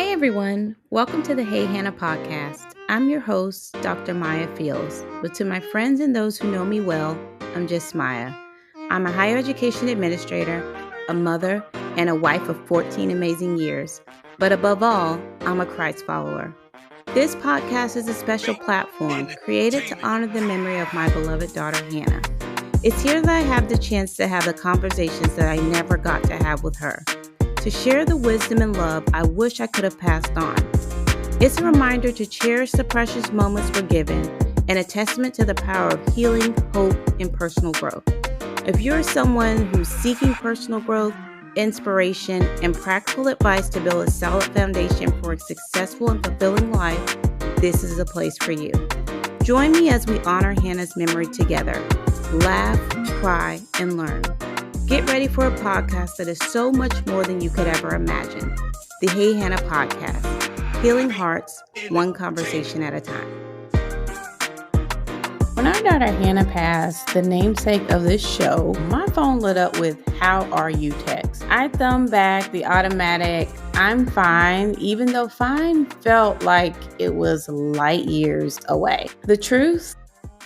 Hey everyone, welcome to the HeyHannah podcast. I'm your host, Dr. Maya Fields, but to my friends and those who know me well, I'm just Maya. I'm a higher education administrator, a mother, and a wife of 14 amazing years. But above all, I'm a Christ follower. This podcast is a special platform created to honor the memory of my beloved daughter, Hannah. It's here that I have the chance to have the conversations that I never got to have with her, to share the wisdom and love I wish I could have passed on. It's a reminder to cherish the precious moments we're given and a testament to the power of healing, hope, and personal growth. If you're someone who's seeking personal growth, inspiration, and practical advice to build a solid foundation for a successful and fulfilling life, this is a place for you. Join me as we honor Hannah's memory together. Laugh, cry, and learn. Get ready for a podcast that is so much more than you could ever imagine. The HeyHannah podcast, healing hearts, one conversation at a time. When our daughter Hannah passed, the namesake of this show, my phone lit up with "How are you?" text. I thumbed back the automatic "I'm fine," even though fine felt like it was light years away. The truth?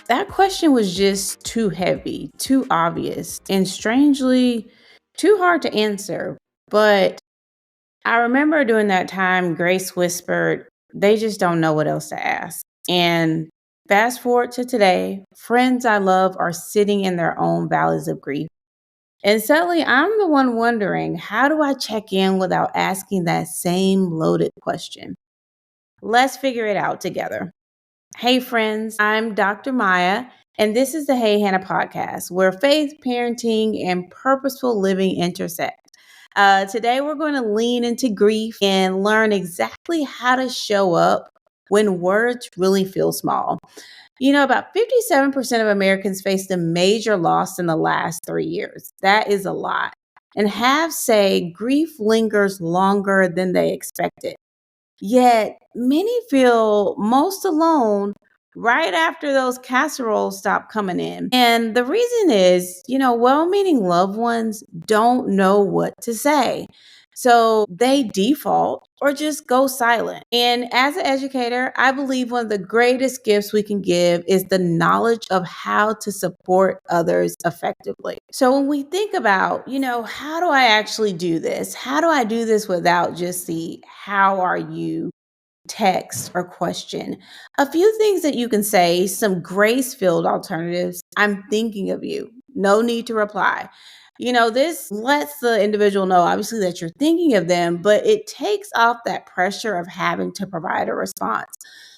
That question was just too heavy, too obvious, and strangely too hard to answer. But I remember during that time, Grace whispered, "They just don't know what else to ask." And fast forward to today, friends I love are sitting in their own valleys of grief. And suddenly I'm the one wondering, how do I check in without asking that same loaded question? Let's figure it out together. Hey friends, I'm Dr. Maya, and this is the HeyHannah podcast, where faith, parenting, and purposeful living intersect. Today we're going to lean into grief and learn exactly how to show up when words really feel small. About 57% of Americans faced a major loss in the last 3 years. That is a lot. And half say grief lingers longer than they expected. Yet many feel most alone right after those casseroles stop coming in. And the reason is, well-meaning loved ones don't know what to say. So they default or just go silent. And as an educator, I believe one of the greatest gifts we can give is the knowledge of how to support others effectively. So when we think about, how do I actually do this? How do I do this without just the "how are you?" text or question? A few things that you can say, some grace-filled alternatives. "I'm thinking of you." No need to reply. This lets the individual know, obviously, that you're thinking of them, but it takes off that pressure of having to provide a response.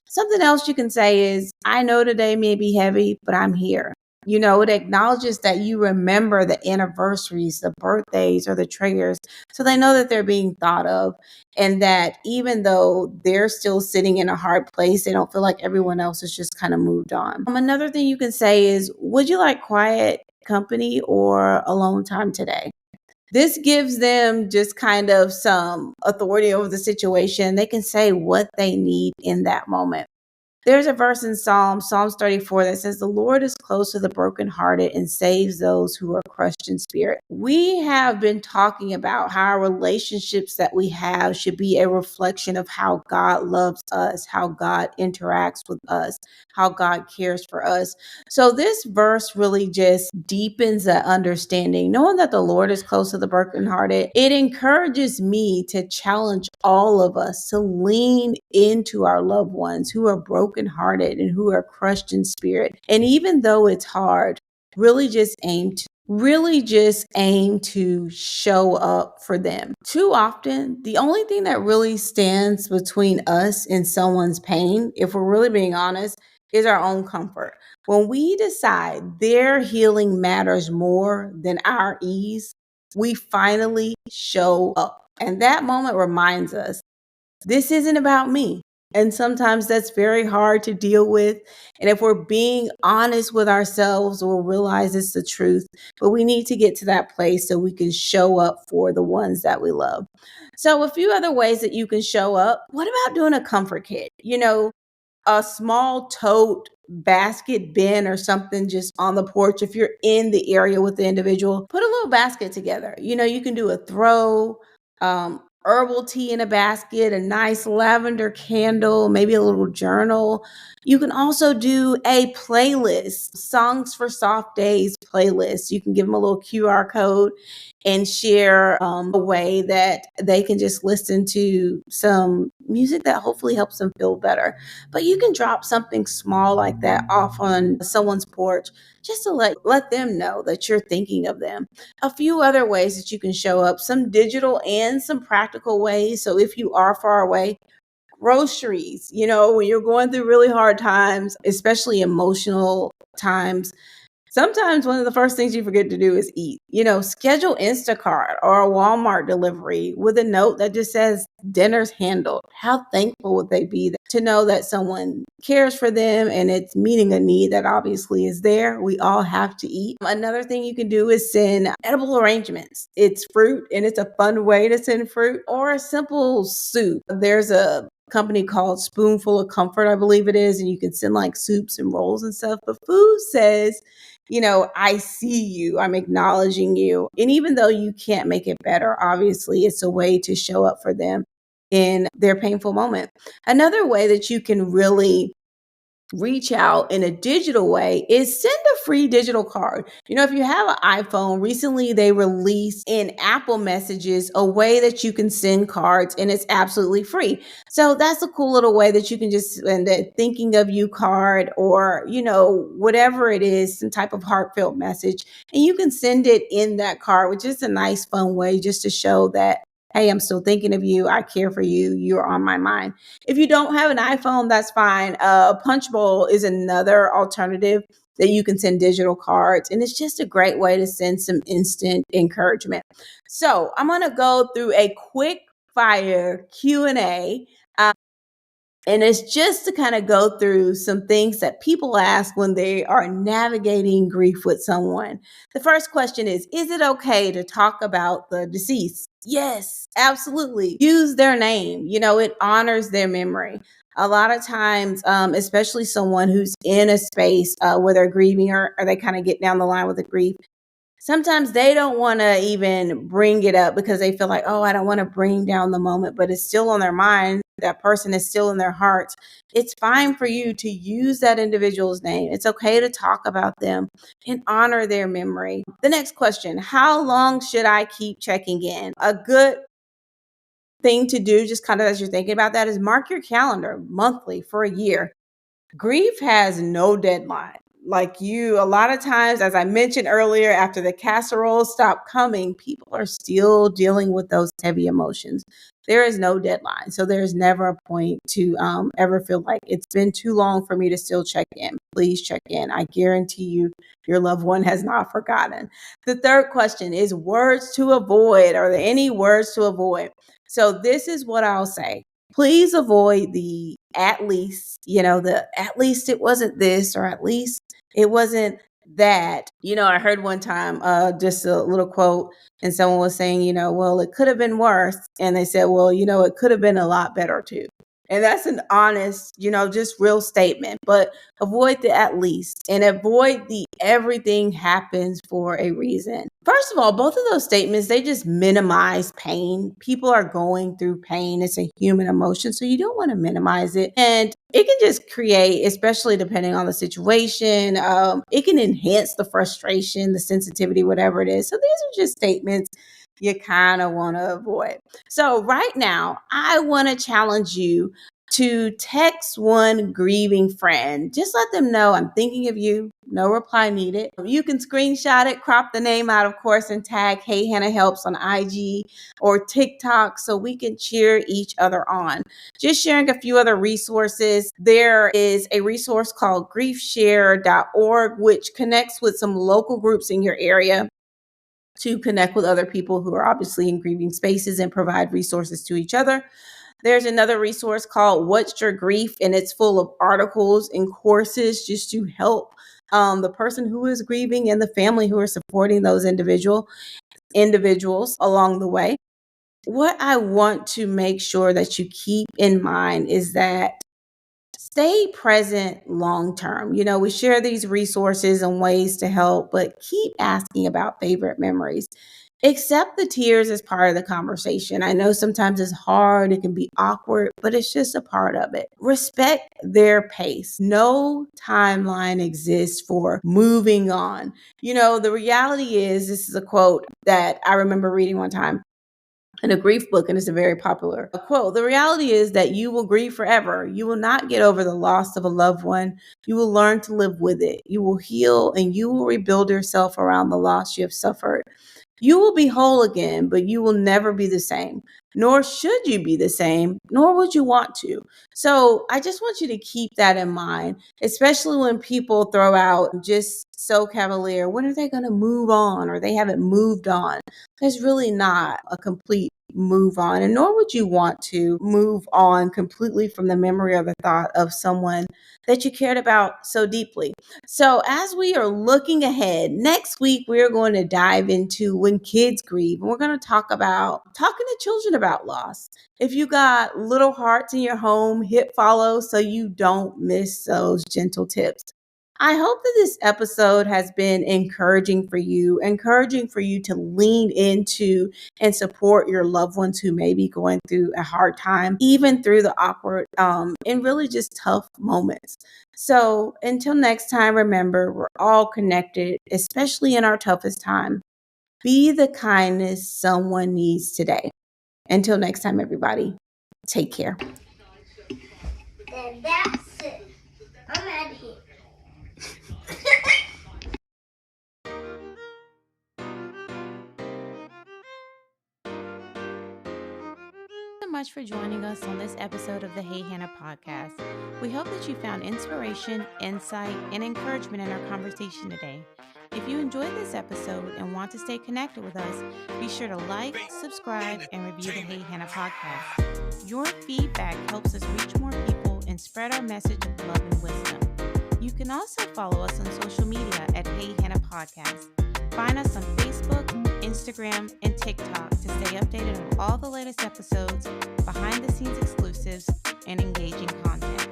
Something else you can say is, "I know today may be heavy, but I'm here." It acknowledges that you remember the anniversaries, the birthdays, or the triggers, so they know that they're being thought of, and that even though they're still sitting in a hard place, they don't feel like everyone else has just kind of moved on. Another thing you can say is, "Would you like quiet company or alone time today?" This gives them just kind of some authority over the situation. They can say what they need in that moment. There's a verse in Psalms 34, that says, "The Lord is close to the brokenhearted and saves those who are crushed in spirit." We have been talking about how our relationships that we have should be a reflection of how God loves us, how God interacts with us, how God cares for us. So this verse really just deepens that understanding. Knowing that the Lord is close to the brokenhearted, it encourages me to challenge all of us to lean into our loved ones who are brokenhearted and who are crushed in spirit. And even though it's hard, really just aim to show up for them. Too often, the only thing that really stands between us and someone's pain, if we're really being honest, is our own comfort. When we decide their healing matters more than our ease, we finally show up. And that moment reminds us, this isn't about me. And sometimes that's very hard to deal with. And if we're being honest with ourselves, we'll realize it's the truth. But we need to get to that place so we can show up for the ones that we love. So a few other ways that you can show up. What about doing a comfort kit? A small tote, basket, bin, or something just on the porch. If you're in the area with the individual, put a little basket together. You can do a throw, herbal tea in a basket, a nice lavender candle, maybe a little journal. You can also do a playlist, Songs for Soft Days playlist. You can give them a little QR code and share a way that they can just listen to some music that hopefully helps them feel better. But you can drop something small like that off on someone's porch just to let them know that you're thinking of them. A few other ways that you can show up, some digital and some practical ways. So if you are far away, groceries, when you're going through really hard times, especially emotional times, sometimes one of the first things you forget to do is eat. Schedule Instacart or a Walmart delivery with a note that just says dinner's handled. How thankful would they be to know that someone cares for them and it's meeting a need that obviously is there? We all have to eat. Another thing you can do is send edible arrangements. It's fruit and it's a fun way to send fruit, or a simple soup. There's a company called Spoonful of Comfort, I believe it is, and you can send like soups and rolls and stuff. But food says, I see you, I'm acknowledging you. And even though you can't make it better, obviously, it's a way to show up for them in their painful moment. Another way that you can really reach out in a digital way is send a free digital card. If you have an iPhone, recently they released in Apple Messages a way that you can send cards and it's absolutely free. So that's a cool little way that you can just send a thinking of you card, or, whatever it is, some type of heartfelt message. And you can send it in that card, which is a nice, fun way just to show that, hey, I'm still thinking of you. I care for you. You're on my mind. If you don't have an iPhone, that's fine. Punch Bowl is another alternative that you can send digital cards, and it's just a great way to send some instant encouragement. So I'm going to go through a quick fire Q&A. And it's just to kind of go through some things that people ask when they are navigating grief with someone. The first question is it okay to talk about the deceased? Yes, absolutely. Use their name. It honors their memory. A lot of times, especially someone who's in a space where they're grieving, or they kind of get down the line with the grief, sometimes they don't want to even bring it up because they feel like, oh, I don't want to bring down the moment, but it's still on their mind. That person is still in their hearts. It's fine for you to use that individual's name. It's okay to talk about them and honor their memory. The next question, how long should I keep checking in? A good thing to do, just kind of as you're thinking about that, is mark your calendar monthly for a year. Grief has no deadline. A lot of times, as I mentioned earlier, after the casseroles stop coming, people are still dealing with those heavy emotions. There is no deadline. So there's never a point to ever feel like it's been too long for me to still check in. Please check in. I guarantee you, your loved one has not forgotten. The third question is words to avoid. Are there any words to avoid? So this is what I'll say. Please avoid the at least, the at least it wasn't this, or at least it wasn't that. I heard one time just a little quote, and someone was saying, well, it could have been worse. And they said, well, it could have been a lot better too. And that's an honest, just real statement. But avoid the at least, and avoid the everything happens for a reason. First of all, both of those statements, they just minimize pain. People are going through pain. It's a human emotion. So you don't want to minimize it. And it can just create, especially depending on the situation, it can enhance the frustration, the sensitivity, whatever it is. So these are just statements you kind of want to avoid. So right now, I want to challenge you to text one grieving friend. Just let them know I'm thinking of you. No reply needed. You can screenshot it, crop the name out, of course, and tag Hey Hannah Helps on IG or TikTok so we can cheer each other on. Just sharing a few other resources. There is a resource called griefshare.org, which connects with some local groups in your area to connect with other people who are obviously in grieving spaces and provide resources to each other. There's another resource called What's Your Grief, and it's full of articles and courses just to help the person who is grieving and the family who are supporting those individuals along the way. What I want to make sure that you keep in mind is that stay present long term. We share these resources and ways to help, but keep asking about favorite memories. Accept the tears as part of the conversation. I know sometimes it's hard, it can be awkward, but it's just a part of it. Respect their pace. No timeline exists for moving on. The reality is, this is a quote that I remember reading one time in a grief book, and it's a very popular quote. The reality is that you will grieve forever. You will not get over the loss of a loved one. You will learn to live with it. You will heal and you will rebuild yourself around the loss you have suffered. You will be whole again, but you will never be the same, nor should you be the same, nor would you want to. So I just want you to keep that in mind, especially when people throw out just so cavalier, when are they going to move on, or they haven't moved on? There's really not a complete move on, and nor would you want to move on completely from the memory or the thought of someone that you cared about so deeply. So, as we are looking ahead, next week we're going to dive into when kids grieve, and we're going to talk about talking to children about loss. If you got little hearts in your home, hit follow so you don't miss those gentle tips. I hope that this episode has been encouraging for you to lean into and support your loved ones who may be going through a hard time, even through the awkward and really just tough moments. So until next time, remember, we're all connected, especially in our toughest time. Be the kindness someone needs today. Until next time, everybody, take care. And that's it. I'm out of here. So much for joining us on this episode of the Hey Hannah podcast. We hope that you found inspiration, insight, and encouragement in our conversation today. If you enjoyed this episode and want to stay connected with us, be sure to like, subscribe, and review the Hey Hannah podcast. Your feedback helps us reach more people and spread our message of love and wisdom. You can also follow us on social media at Hey Hannah Podcast. Find us on Facebook, Instagram, and TikTok to stay updated on all the latest episodes, behind-the-scenes exclusives, and engaging content.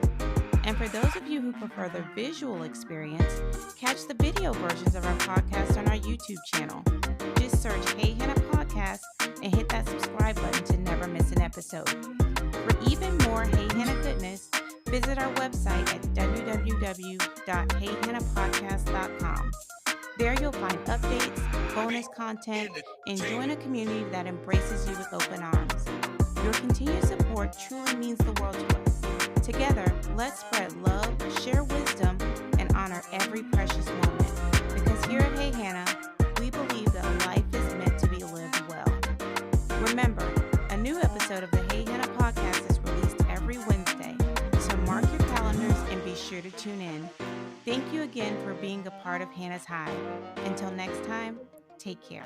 And for those of you who prefer the visual experience, catch the video versions of our podcast on our YouTube channel. Just search Hey Hannah Podcast and hit that subscribe button to never miss an episode. For even more Hey Hannah goodness, visit our website at www.heyhannahpodcast.com. There you'll find updates, bonus content, and join a community that embraces you with open arms. Your continued support truly means the world to us. Together, let's spread love, share wisdom, and honor every precious moment. Because here at Hey Hannah, we believe that life is meant to be lived well. Remember, a new episode of the Hey Hannah podcast is released every Wednesday, so mark your calendars and be sure to tune in. Thank you again for being a part of Hannah's Hive. Until next time, take care.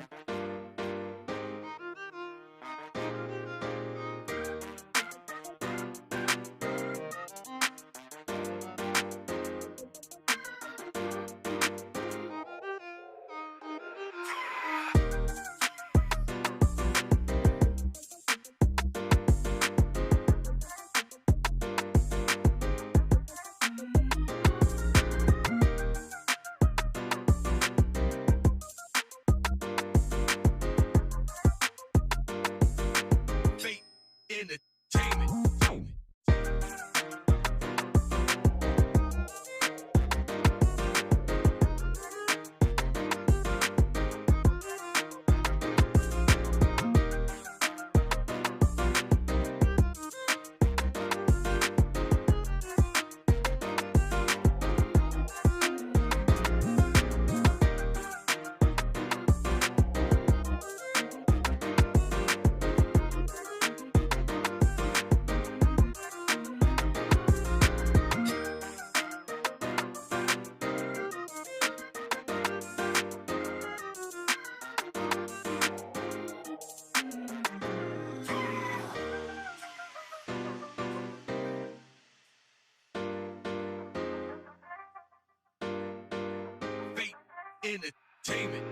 Entertainment.